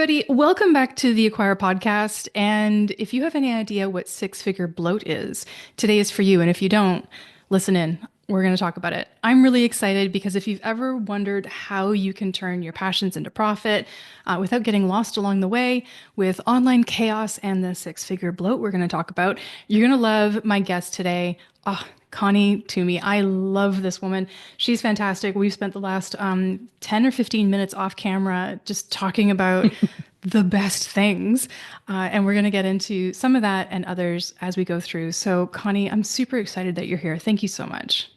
everybody. Welcome back to the Acquire podcast. And if you have any idea what six-figure bloat is, today is for you. And if you don't, listen in. We're going to talk about it. I'm really excited because if you've ever wondered how you can turn your passions into profit without getting lost along the way with online chaos and the six-figure bloat we're going to talk about, you're going to love my guest today. Oh, Conny Twomey. I love this woman. She's fantastic. We've spent the last 10 or 15 minutes off camera just talking about the best things. And we're going to get into some of that and others as we go through. So, Conny, I'm super excited that you're here. Thank you so much.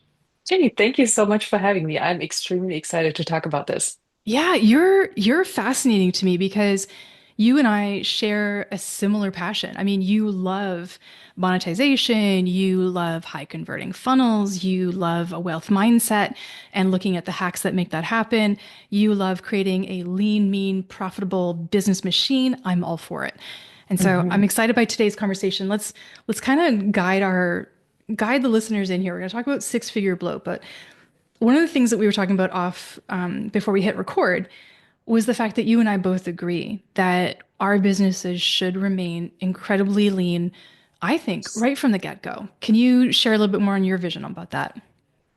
Jenny, thank you so much for having me. I'm extremely excited to talk about this. Yeah, you're fascinating to me because you and I share a similar passion. I mean, you love monetization, you love high converting funnels, you love a wealth mindset and looking at the hacks that make that happen. You love creating a lean, mean, profitable business machine. I'm all for it. And so I'm Mhm. excited by today's conversation. Let's kind of guide the listeners in here. We're going to talk about six-figure bloat, but one of the things that we were talking about off before we hit record was the fact that you and I both agree that our businesses should remain incredibly lean, I think, right from the get-go. Can you share a little bit more on your vision about that?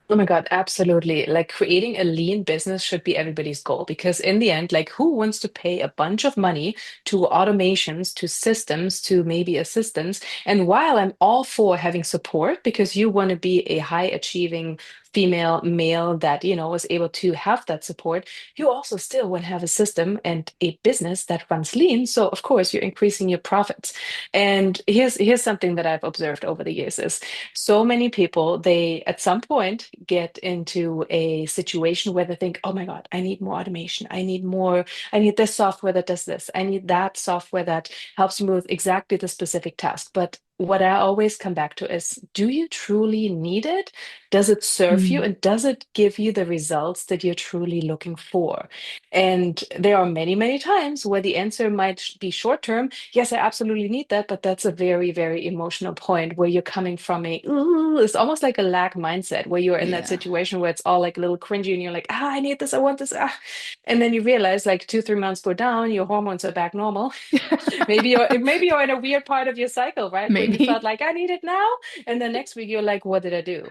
Oh my God, absolutely. Like creating a lean business should be everybody's goal because in the end, like who wants to pay a bunch of money to automations, to systems, to maybe assistants? And while I'm all for having support because you want to be a high achieving female male that, is able to have that support, you also still want to have a system and a business that runs lean. So of course you're increasing your profits. And here's something that I've observed over the years is so many people, they at some point get into a situation where they think, oh my God, I need more automation. I need more, I need this software that does this. I need that software that helps me with exactly the specific task. But what I always come back to is, do you truly need it? Does it serve you? Mm. And does it give you the results that you're truly looking for? And there are many, many times where the answer might be short term. Yes, I absolutely need that, but that's a very, very emotional point where you're coming from ooh, it's almost like a lack mindset where you're in that Yeah. situation where it's all like a little cringy and you're like, I need this, I want this, And then you realize like 2, 3 months go down, your hormones are back normal. Maybe you're in a weird part of your cycle, right? Where you felt Maybe. like I need it now, and then next week you're like, what did I do?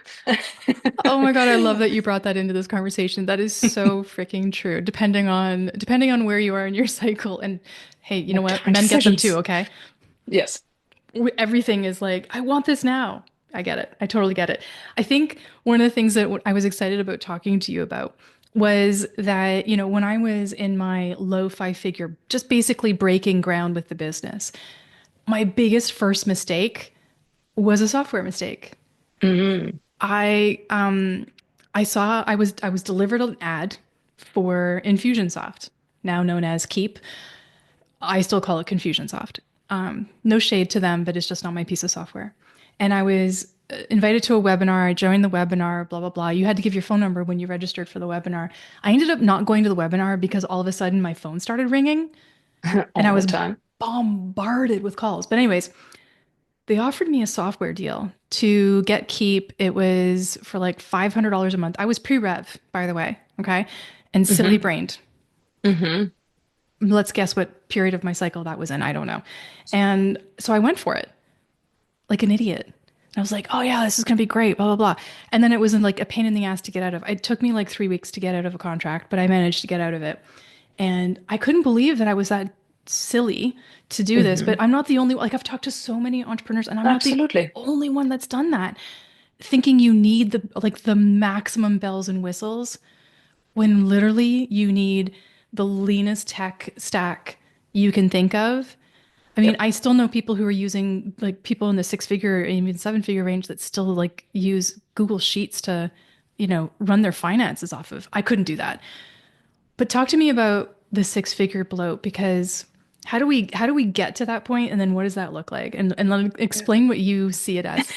Oh my God, I love that you brought that into this conversation. That is so freaking true. Depending on where you are in your cycle. And hey, you know Make what? different Men get them too, decisions. okay? Yes. Everything is like, I want this now. I get it. I totally get it. I think one of the things that I was excited about talking to you about was that, when I was in my low five figure, just basically breaking ground with the business, my biggest first mistake was a software mistake. Hmm. I was delivered an ad for Infusionsoft, now known as Keep. I still call it Confusionsoft. No shade to them, but it's just not my piece of software. And I was invited to a webinar. I joined the webinar, blah, blah, blah. You had to give your phone number when you registered for the webinar. I ended up not going to the webinar because all of a sudden my phone started ringing and I All the was time. bombarded with calls. But, anyways, they offered me a software deal to get Keep. It was for like $500 a month. I was pre-rev, by the way. Okay. And silly Hmm. brained. Hmm. Let's guess what period of my cycle that was in. I don't know. And so I went for it like an idiot. I was like, oh yeah, this is going to be great, blah, blah, blah. And then it was like a pain in the ass to get out of. It took me like 3 weeks to get out of a contract, but I managed to get out of it. And I couldn't believe that I was that silly to do this, but Hmm. I'm not the only, like I've talked to so many entrepreneurs and I'm not the Absolutely. only one that's done that, thinking you need the maximum bells and whistles when literally you need the leanest tech stack you can think of. I mean, Yep. I still know people who are using like people in the six-figure, even seven-figure range that still like use Google Sheets to, run their finances off of. I couldn't do that. But talk to me about the six-figure bloat because how do we get to that point and then what does that look like? And let me explain what you see it as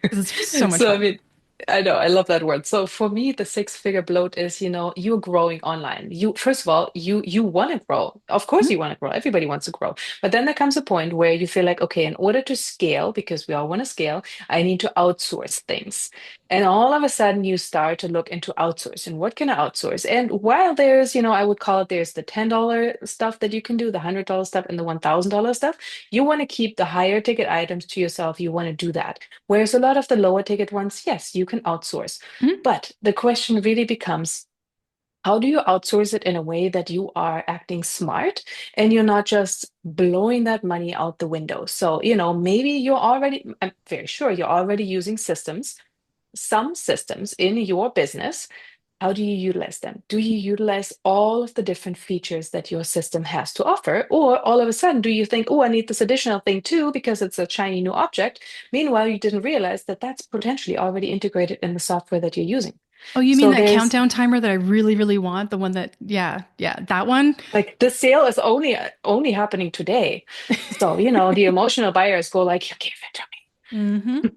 because it's so much So I fun. mean, I know, I love that word. So for me, the six-figure bloat is, you're growing online. You first of all, you want to grow. Of course Mhm. you want to grow. Everybody wants to grow. But then there comes a point where you feel like, okay, in order to scale, because we all want to scale, I need to outsource things. And all of a sudden you start to look into outsourcing. What can I outsource? And while there's, I would call it there's the $10 stuff that you can do, the $100 stuff, and the $1,000 stuff, you want to keep the higher ticket items to yourself. You want to do that. Whereas a lot of the lower ticket ones, yes, you can outsource. Mhm. But the question really becomes, how do you outsource it in a way that you are acting smart and you're not just blowing that money out the window? So, maybe I'm very sure you're already using some systems in your business. How do you utilize them? Do you utilize all of the different features that your system has to offer? Or all of a sudden, do you think, oh, I need this additional thing too because it's a shiny new object? Meanwhile, you didn't realize that that's potentially already integrated in the software that you're using. Oh, you mean So that there's countdown timer that I really, really want? The one that, yeah, yeah, that one. like the sale is only happening today. So, the emotional buyers go like, you give it to Hmm. me.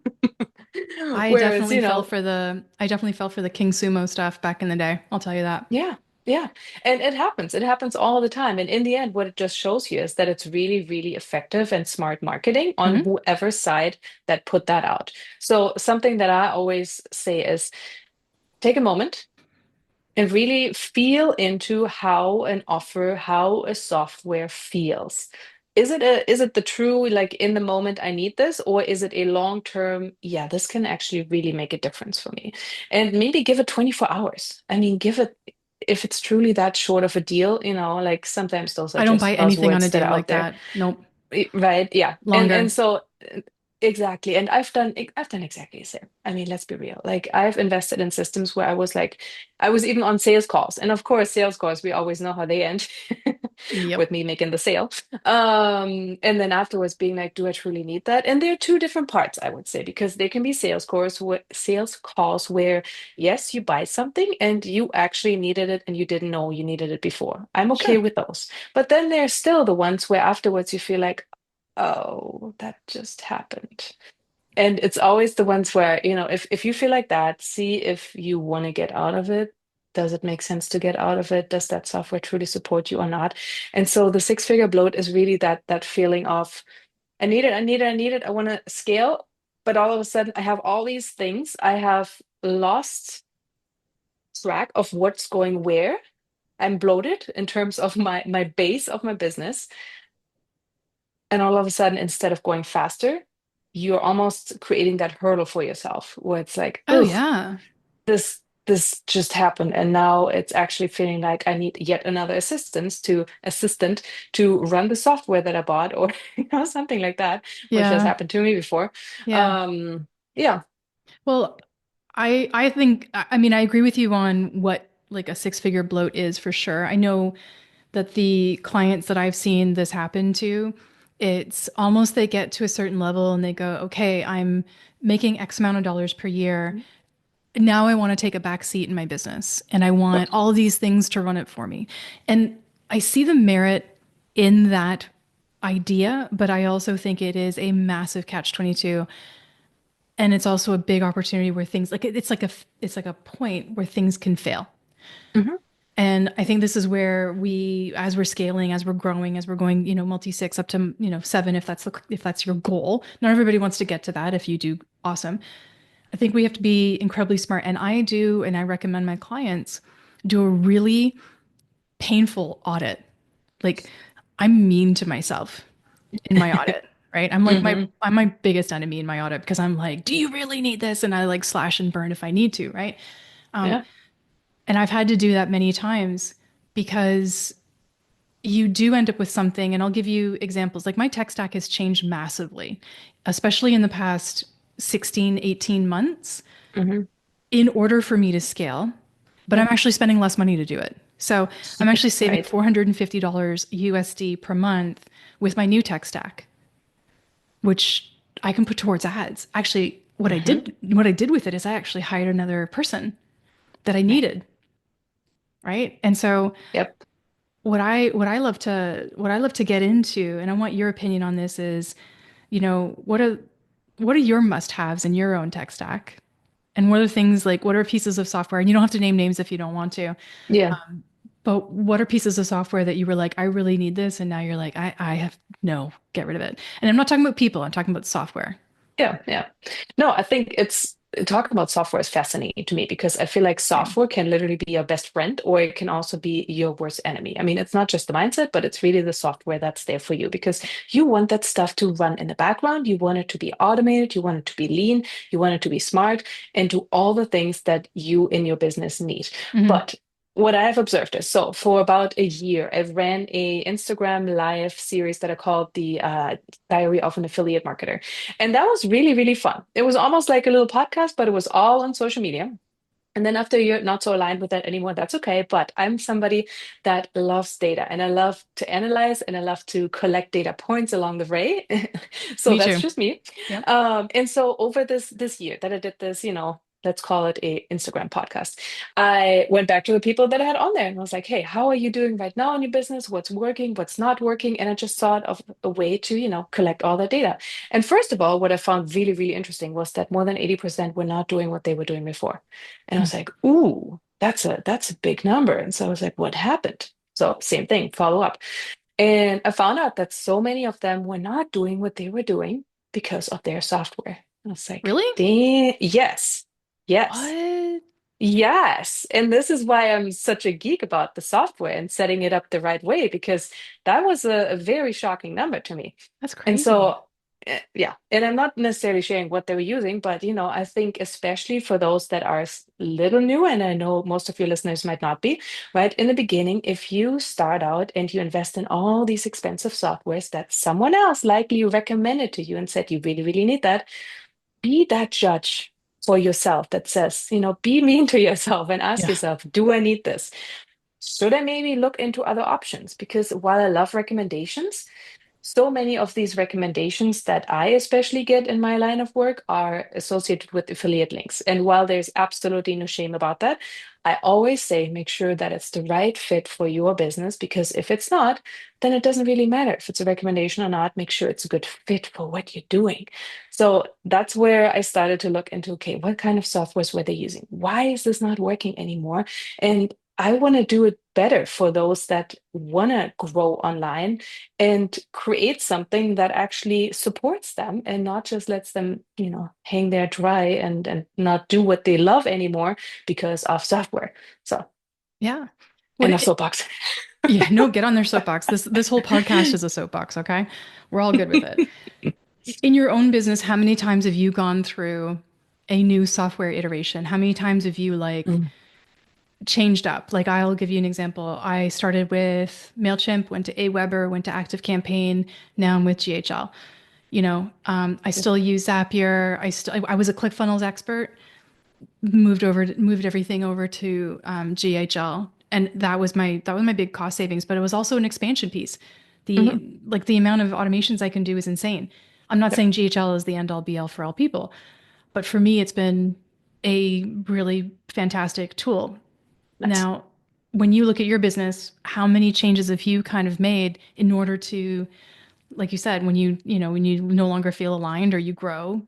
Whereas, I definitely fell for the King Sumo stuff back in the day. I'll tell you that. yeah, yeah. And it happens. It happens all the time. And in the end, what it just shows you is that it's really, really effective and smart marketing on Hmm. whoever side that put that out. So something that I always say is take a moment and really feel into how an offer, how a software feels. Is it the true, like in the moment I need this, or is it a long term, yeah, this can actually really make a difference for me? And maybe give it 24 hours. I mean, give it if it's truly that short of a deal, like sometimes those are I don't buy just anything on a buzzwords that deal are like out there. that. Nope. Right, yeah. And Longer. so exactly. And I've done exactly the same. I mean, let's be real. Like I've invested in systems where I was even on sales calls. And of course, sales calls, we always know how they end Yep. with me making the sale. And then afterwards being like, do I truly need that? And there are two different parts, I would say, because there can be sales calls where yes, you buy something and you actually needed it and you didn't know you needed it before. I'm okay Sure. with those. But then there's still the ones where afterwards you feel like, oh, that just happened. And it's always the ones where, if you feel like that, see if you want to get out of it. Does it make sense to get out of it? Does that software truly support you or not? And so the six-figure bloat is really that feeling of I need it, I need it, I need it. I want to scale, but all of a sudden I have all these things. I have lost track of what's going where. I'm bloated in terms of my base of my business. And all of a sudden, instead of going faster, you're almost creating that hurdle for yourself where it's like, Oh, ugh, yeah. this just happened. And now it's actually feeling like I need yet another assistant to run the software that I bought or something like that, which has Yeah. happened to me before. Yeah. Um, yeah. Well, I think I mean I agree with you on what like a six-figure bloat is for sure. I know that the clients that I've seen this happen to, it's almost they get to a certain level and they go, okay, I'm making X amount of dollars per year. Now I want to take a back seat in my business and I want Yep. all these things to run it for me. And I see the merit in that idea, but I also think it is a massive catch 22, and it's also a big opportunity where things like it's like a point where things can fail. Mhm. And I think this is where we, as we're scaling, as we're growing, as we're going, multi six up to, seven, if that's your goal. Not everybody wants to get to that. If you do, awesome. I think we have to be incredibly smart. And I recommend my clients do a really painful audit. Like I'm mean to myself in my audit, right? Hmm. I'm my biggest enemy in my audit because I'm like, do you really need this? And I like slash and burn if I need to, right? Yeah. And I've had to do that many times because you do end up with something. And I'll give you examples. Like my tech stack has changed massively, especially in the past 16, 18 months Hmm. in order for me to scale. But I'm Yep. actually spending less money to do it. So I'm actually saving Right. $450 USD per month with my new tech stack, which I can put towards ads. Actually, Hmm. what I did with it is I actually hired another person that I needed, right? And so Yep. what I love to get into, and I want your opinion on this is, you know, what are your must-haves in your own tech stack? And what are things like, what are pieces of software? And you don't have to name names if you don't want to, Yeah. but what are pieces of software that you were like, I really need this, and now you're like, I have no, get rid of it. And I'm not talking about people, I'm talking about software. Yeah, yeah. No, I think it's talking about software is fascinating to me because I feel like Same. software can literally be your best friend or it can also be your worst enemy. I mean, it's not just the mindset, but it's really the software that's there for you because you want that stuff to run in the background. You want it to be automated, you want it to be lean, you want it to be smart and do all the things that you in your business need. Hmm. But what I have observed is so for about a year, I ran a Instagram live series that I called the Diary of an Affiliate Marketer. And that was really, really fun. It was almost like a little podcast, but it was all on social media. And then after you're not so aligned with that anymore, that's okay. But I'm somebody that loves data and I love to analyze and I love to collect data points along the way. So Me that's too. just me. Yep. And so over this year that I did this, let's call it a Instagram podcast, I went back to the people that I had on there and I was like, hey, how are you doing right now in your business? What's working? What's not working? And I just thought of a way to, collect all that data. And first of all, what I found really, really interesting was that more than 80% were not doing what they were doing before. And I was like, ooh, that's a big number. And so I was like, what happened? So same thing, follow up. And I found out that so many of them were not doing what they were doing because of their software. I was like, Really? damn, yes, yes. What? Yes. And this is why I'm such a geek about the software and setting it up the right way, because that was a very shocking number to me. That's And crazy. so, yeah, and I'm not necessarily sharing what they were using, but I think especially for those that are little new, and I know most of your listeners might not be, right? In the beginning, if you start out and you invest in all these expensive softwares that someone else likely recommended to you and said you really, really need that, be that judge for yourself that says, be mean to yourself and ask Yeah. yourself, do I need this? Should I maybe look into other options? Because while I love recommendations, so many of these recommendations that I especially get in my line of work are associated with affiliate links. And while there's absolutely no shame about that, I always say make sure that it's the right fit for your business because if it's not, then it doesn't really matter if it's a recommendation or not. Make sure it's a good fit for what you're doing. So that's where I started to look into okay, what kind of softwares were they using? Why is this not working anymore? And I want to do it better for those that want to grow online and create something that actually supports them and not just lets them, hang there dry and not do what they love anymore because of software. So Yeah. enough What? soapbox. Yeah, no, get on their soapbox. This whole podcast is a soapbox, okay? We're all good with it. In your own business, how many times have you gone through a new software iteration? How many times have you like Mm, changed up? Like I'll give you an example. I started with Mailchimp, went to Aweber, went to ActiveCampaign, now I'm with GHL. I still use Zapier. I was a ClickFunnels expert, moved everything over to GHL, and that was my big cost savings. But it was also an expansion piece. The mhm, like the amount of automations I can do is insane. I'm not yep, saying GHL is the end all be all for all people, but for me, it's been a really fantastic tool. nice. Now, when you look at your business, how many changes have you kind of made in order to, like you said, when you no longer feel aligned or you grow,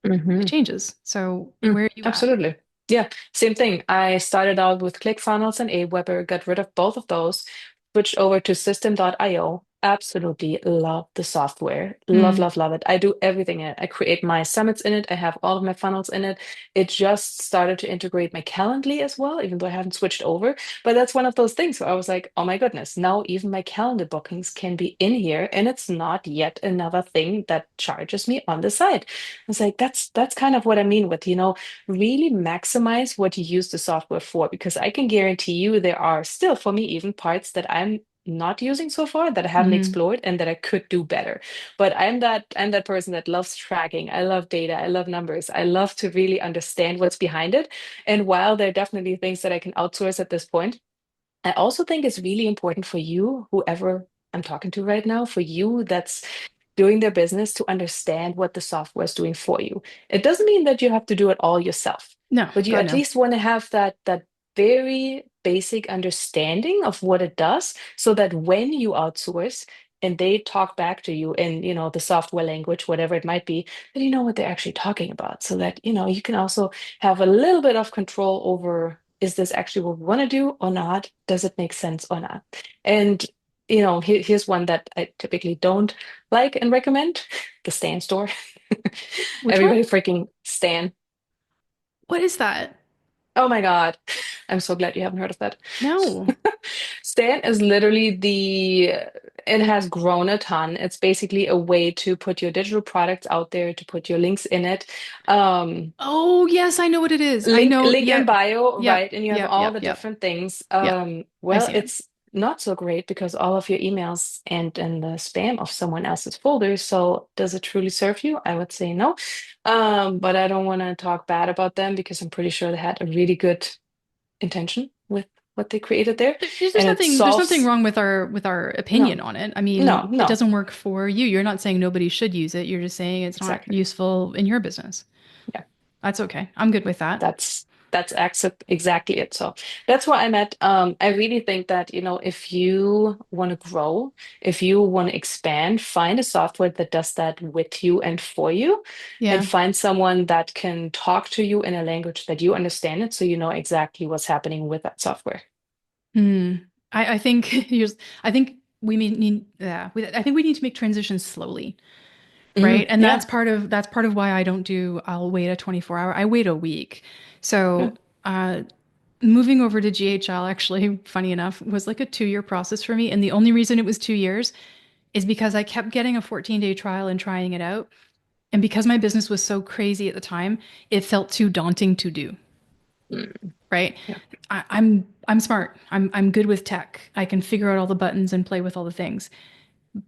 it Mhm. changes. So Mm, where are you at? absolutely. Yeah, same thing. I started out with ClickFunnels and Aweber, got rid of both of those, switched over to System.io. Absolutely love the software. Love, Mm, love, love it. I do everything in it. I create my summits in it. I have all of my funnels in it. It just started to integrate my Calendly as well, even though I haven't switched over. But that's one of those things where I was like, oh my goodness, now even my calendar bookings can be in here, and it's not yet another thing that charges me on the side. It's like that's kind of what I mean with, really maximize what you use the software for, because I can guarantee you there are still, for me, even parts that I'm not using so far that I haven't hmm. explored and that I could do better. But I'm that person that loves tracking. I love data. I love numbers. I love to really understand what's behind it. And while there are definitely things that I can outsource at this point, I also think it's really important for you, whoever I'm talking to right now, for you that's doing their business to understand what the software is doing for you. It doesn't mean that you have to do it all yourself, No, but you God at no. least want to have that very basic understanding of what it does so that when you outsource, and they talk back to you in, the software language, whatever it might be, then you know what they're actually talking about. So that, you can also have a little bit of control over, is this actually what we want to do or not? Does it make sense or not? And, here's one that I typically don't like and recommend, the Stan store. Which one? Everybody freaking Stan. What is that? Oh my God. I'm so glad you haven't heard of that. No. Stan is literally it has grown a ton. It's basically a way to put your digital products out there, to put your links in it. Um, Oh, yes, I know what it is. I link know. link in Yep. bio, Yep. right? And you have Yep. all Yep. the Yep. different things. Yep. I Well, see it. it's not so great because all of your emails and the spam of someone else's folders. So does it truly serve you? I would say no. But I don't want to talk bad about them because I'm pretty sure they had a really good intention with what they created there, There's and it nothing solves. wrong with our opinion No, on it. I no, mean, it no, doesn't work for you. You're not saying nobody should use it. You're just saying it's not exactly. useful in your business. Yeah, That's okay. I'm good with that. that's exactly it. So that's where I'm at. I really think that, if you want to grow, if you want to expand, find a software that does that with you and for you, and Yeah. find someone that can talk to you in a language that you understand it, so you know exactly what's happening with that software. Hmm. I think I think we need yeah, I think we need to make transitions slowly, right? And Yeah. that's part of why I don't do I'll wait a 24 hour. I wait a week. Yeah. So, moving over to GHL actually, funny enough, was like a 2 year process for me. And the only reason it was 2 years is because I kept getting a 14-day trial and trying it out. And because my business was so crazy at the time, it felt too daunting to do, Mm, right? yeah. I'm smart. I'm good with tech. I can figure out all the buttons and play with all the things.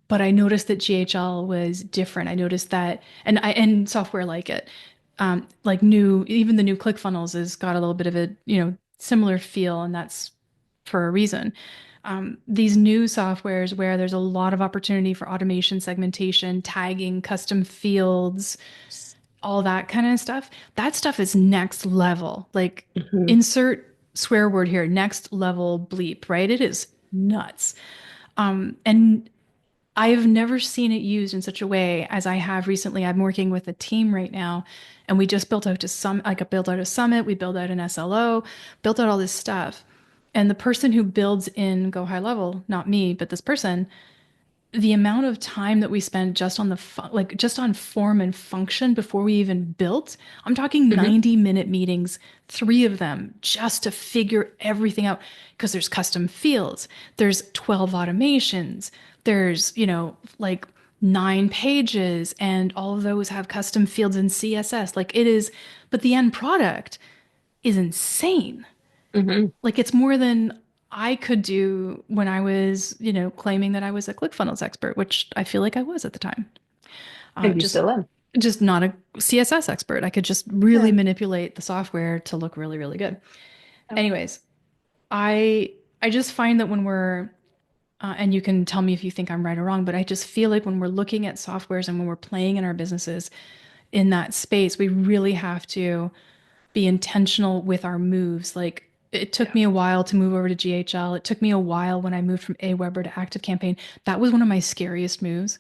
But I noticed that GHL was different. I noticed that, and software like it, like even the new ClickFunnels has got a little bit of a similar feel, and that's for a reason. These new softwares where there's a lot of opportunity for automation, segmentation, tagging, custom fields, all that kind of stuff. That stuff is next level. Like Mhm. insert swear word here, next level bleep, right? It is nuts. And I've never seen it used in such a way as I have recently. I'm working with a team right now, and we just built out to some like I built out a summit, we built out an SLO, built out all this stuff. And the person who builds in Go High Level, not me, but this person, the amount of time that we spend just on just on form and function before we even built, I'm talking Mhm. 90-minute meetings, 3 of them just to figure everything out because there's custom fields, there's 12 automations, there's, like 9 pages, and all of those have custom fields in CSS. Like it is, but the end product is insane. Mhm. Like it's more than I could do when I was, claiming that I was a ClickFunnels expert, which I feel like I was at the time. Uh, And you just still am. just not a CSS expert. I could just really Yeah. manipulate the software to look really, really good. Yeah. Anyways, I just find that when we're and you can tell me if you think I'm right or wrong, but I just feel like when we're looking at softwares and when we're playing in our businesses in that space, we really have to be intentional with our moves. Like it took Yeah. me a while to move over to GHL. It took me a while when I moved from Aweber to Active Campaign. That was one of my scariest moves,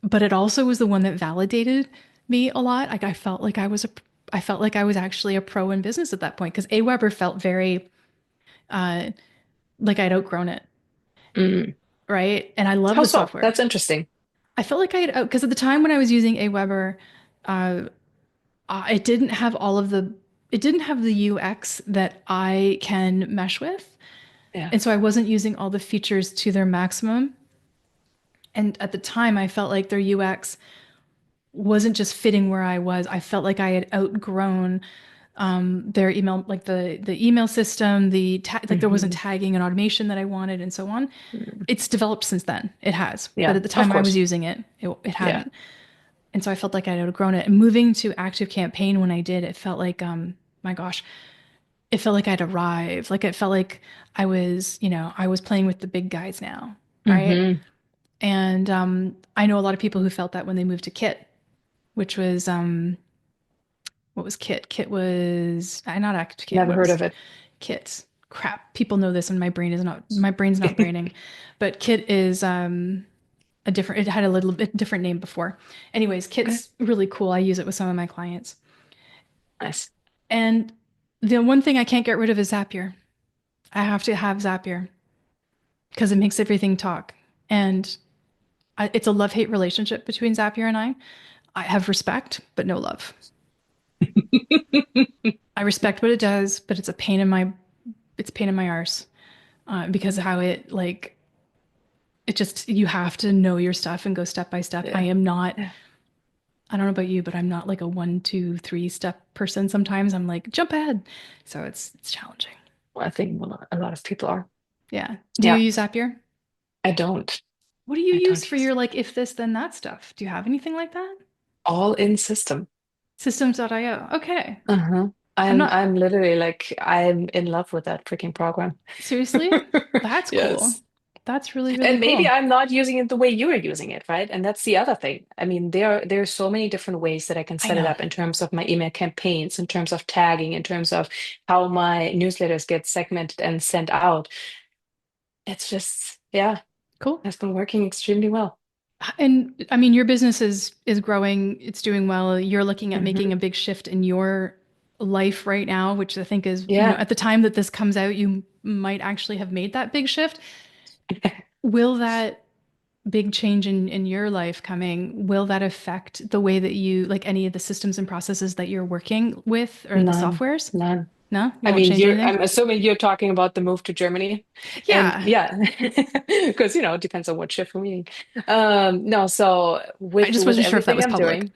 but it also was the one that validated me a lot. Like I felt like I was actually a pro in business at that point because Aweber felt very like I'd outgrown it, Mm. right? And I love How the so? software. That's interesting. I felt like I had because at the time when I was using Aweber, it didn't have it didn't have the UX that I can mesh with. Yeah. And so I wasn't using all the features to their maximum. And at the time, I felt like their UX wasn't just fitting where I was. I felt like I had outgrown their email, like the email system, like there wasn't Mhm. tagging and automation that I wanted, and so on. Mm. It's developed since then. It has, but Yeah, at the of time I was course. using it Yeah. hadn't. And so I felt like I'd outgrown it. And moving to Active Campaign when I did, it felt like, my gosh, it felt like I'd arrived. Like it felt like I was playing with the big guys now, right? Hmm. And I know a lot of people who felt that when they moved to Kit, which was what was Kit? Kit was not Active Kit. Never What heard was of it. Kit? Crap. People know this, and my brain's not braining. But Kit is a different, it had a little bit different name before. Anyways, Okay. Kit's really cool. I use it with some of my clients. Nice. And the one thing I can't get rid of is Zapier. I have to have Zapier because it makes everything talk. And it's a love-hate relationship between Zapier and I. I have respect, but no love. I respect what it does, but it's a pain in my arse because how it like it just you have to know your stuff and go step by step. I Yeah. am not. Yeah. I don't know about you, but I'm not like a one, two, three step person. Sometimes I'm like jump ahead, so it's challenging. Well, I think a lot of people are. Yeah. Do you Yeah. use Zapier? I don't. What do you I use don't for use your like if this then that stuff? Do you have anything like that? all in system. Systems.io. Okay. Uh-huh. I'm I'm not I'm literally like I'm in love with that freaking program. seriously. That's cool. Yes. That's really, really And maybe cool. I'm not using it the way you are using it, right? And that's the other thing. I mean, there are so many different ways that I can I set it know. up in terms of my email campaigns, in terms of tagging, in terms of how my newsletters get segmented and sent out. It's just, yeah, Cool. has been working extremely well. And I mean, your business is growing, it's doing well. You're looking at making Hmm. a big shift in your life right now, which I think is, Yeah. at the time that this comes out, you might actually have made that big shift. Will that big change in your life coming, will that affect the way that you like any of the systems and processes that you're working with or the None, softwares? none. No, you I won't mean, change anything? I'm assuming you're talking about the move to Germany. And Yeah. yeah, because, it depends on what shift we're meeting. No, so I just with wasn't sure if that everything was I'm public. doing,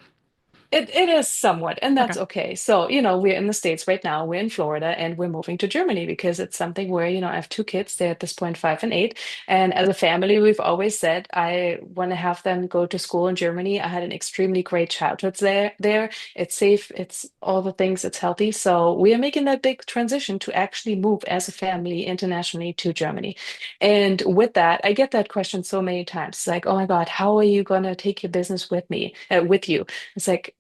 it is somewhat, and Okay. that's okay. So, we're in the States right now. We're in Florida, and we're moving to Germany because it's something where, I have two kids. They're at this point 5 and 8. And as a family, we've always said I want to have them go to school in Germany. I had an extremely great childhood there. It's safe, it's all the things, it's healthy. So we are making that big transition to actually move as a family internationally to Germany. And with that, I get that question so many times. It's like, oh my God, how are you gonna take your business with you? It's like,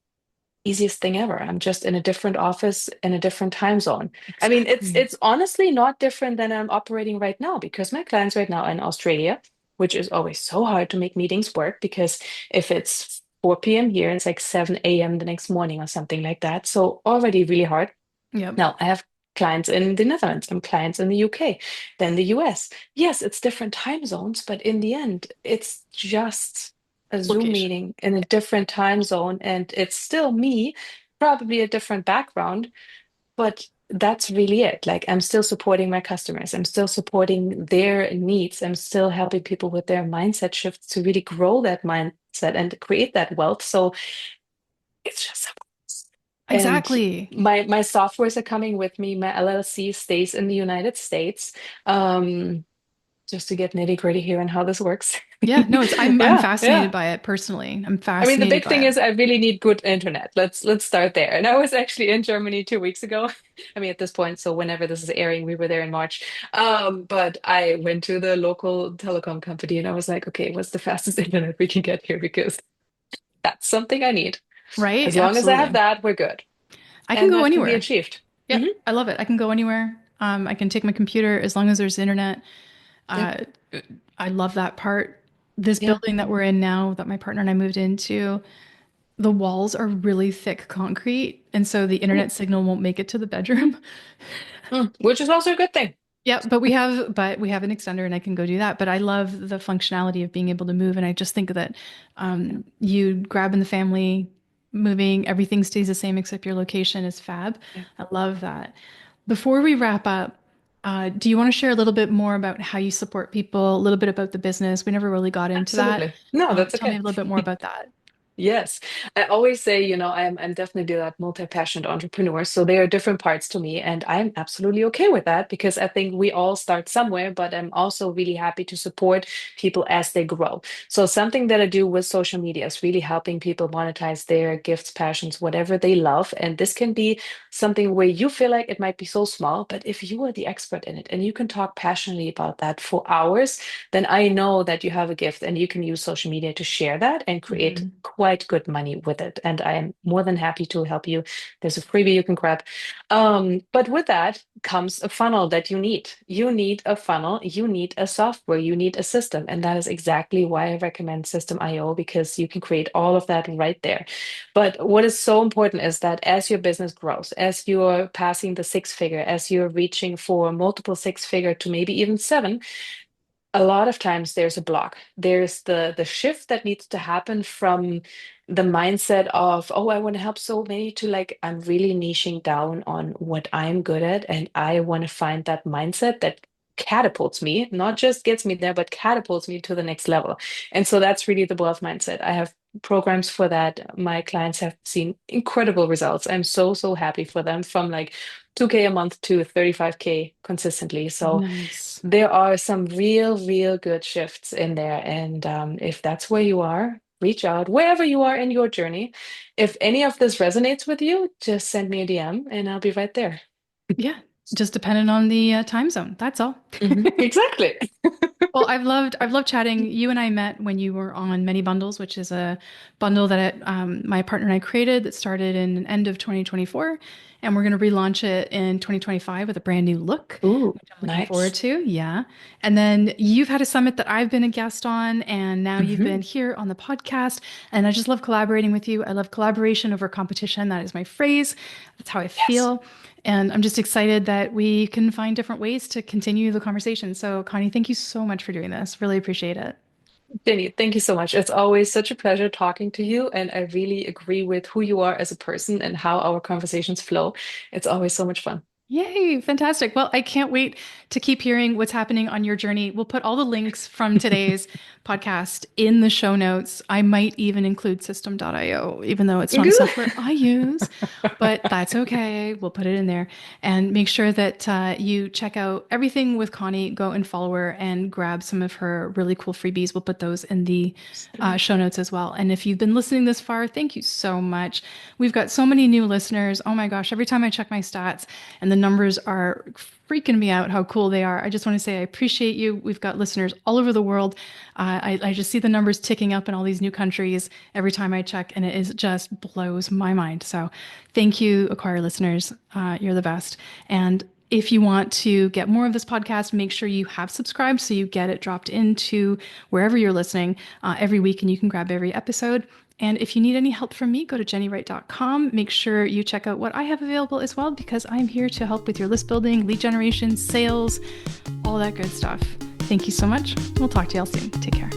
easiest thing ever. I'm just in a different office in a different time zone. I mean, it's Exactly. it's honestly not different than I'm operating right now because my clients right now are in Australia, which is always so hard to make meetings work because if it's 4 p.m. here, it's like 7 a.m. the next morning or something like that. So already really hard. Yep. Now I have clients in the Netherlands and clients in the UK, then the US. Yes, it's different time zones, but in the end, it's just a Zoom Location. meeting in a different time zone, and it's still me, probably a different background, but that's really it. Like I'm still supporting my customers, I'm still supporting their needs, I'm still helping people with their mindset shifts to really grow that mindset and create that wealth. So it's just so and Exactly. my softwares are coming with me. My LLC stays in the United States. Um, just to get nitty-gritty here and how this works. Yeah, no, it's I'm Yeah, fascinated yeah. by it personally. I'm I mean, the fascinated big by thing it. is I really need good internet. Let's start there. And I was actually in Germany 2 weeks ago. I mean, at this point, so whenever this is airing, we were there in March. But I went to the local telecom company and I was like, okay, what's the fastest internet we can get here? Because that's something I need. Right? As long as I have Absolutely. that, we're good. I can And go that can be anywhere. achieved. Yep, Hmm. I love it. I can go anywhere. I can take my computer as long as there's internet. Yep. Uh, I love that part. This Yeah. building that we're in now, that my partner and I moved into, the walls are really thick concrete, and so the Ooh. internet signal won't make it to the bedroom. Which is also a good thing. Yeah, but we have an extender and I can go do that. But I love the functionality of being able to move. And I just think that Yeah. you grabbing the family, moving, everything stays the same except your location is fab. Yeah. I love that. Before we wrap up, do you want to share a little bit more about how you support people, a little bit about the business? We never really got into that. Absolutely. No, that's Tell me a okay. little bit more about that. Yes, I always say, I'm definitely that multi-passionate entrepreneur. So there are different parts to me, and I'm absolutely okay with that because I think we all start somewhere, but I'm also really happy to support people as they grow. So something that I do with social media is really helping people monetize their gifts, passions, whatever they love. And this can be something where you feel like it might be so small, but if you are the expert in it and you can talk passionately about that for hours, then I know that you have a gift and you can use social media to share that and create Hmm. quite good money with it. And I'm more than happy to help you. There's a freebie you can grab. But with that comes a funnel that you need. You need a funnel, you need a software, you need a system. And that is exactly why I recommend System.io, because you can create all of that right there. But what is so important is that as your business grows, as you're passing the six figure, as you're reaching for multiple six figure to maybe even seven, a lot of times there's a block. There's the shift that needs to happen from the mindset of, oh, I want to help so many, to like, I'm really niching down on what I'm good at, and I want to find that mindset that catapults me, not just gets me there, but catapults me to the next level. And so that's really the wealth mindset. I have programs for that. My clients have seen incredible results. I'm so, so happy for them, from like 2K a month to 35K consistently. So Nice. there are some real, real good shifts in there. And if that's where you are, reach out wherever you are in your journey. If any of this resonates with you, just send me a DM and I'll be right there. Yeah, just depending on the time zone. That's all. Exactly. Well, I've loved chatting. You and I met when you were on Many Bundles, which is a bundle that my partner and I created that started in end of 2024, and we're going to relaunch it in 2025 with a brand new look, Ooh, which I'm looking forward nice. to. Yeah. And then you've had a summit that I've been a guest on, and now you've Hmm. been here on the podcast. And I just love collaborating with you. I love collaboration over competition. That is my phrase. That's how I Yes. feel. And I'm just excited that we can find different ways to continue the conversation. So, Connie, thank you so much for doing this. Really appreciate it. Jenny, thank you so much. It's always such a pleasure talking to you. And I really agree with who you are as a person and how our conversations flow. It's always so much fun. Yay, fantastic. Well, I can't wait to keep hearing what's happening on your journey. We'll put all the links from today's podcast in the show notes. I might even include System.io, even though it's not a Good. software I use, but that's okay. We'll put it in there, and make sure that you check out everything with Connie. Go and follow her and grab some of her really cool freebies. We'll put those in the show notes as well. And if you've been listening this far, thank you so much. We've got so many new listeners. Oh my gosh, every time I check my stats and the numbers are freaking me out how cool they are. I just want to say I appreciate you. We've got listeners all over the world. I just see the numbers ticking up in all these new countries every time I check, and it is just blows my mind. So thank you, Acquire listeners. You're the best. And if you want to get more of this podcast, make sure you have subscribed so you get it dropped into wherever you're listening every week, and you can grab every episode. And if you need any help from me, go to jennywright.com. Make sure you check out what I have available as well, because I'm here to help with your list building, lead generation, sales, all that good stuff. Thank you so much. We'll talk to y'all soon. Take care.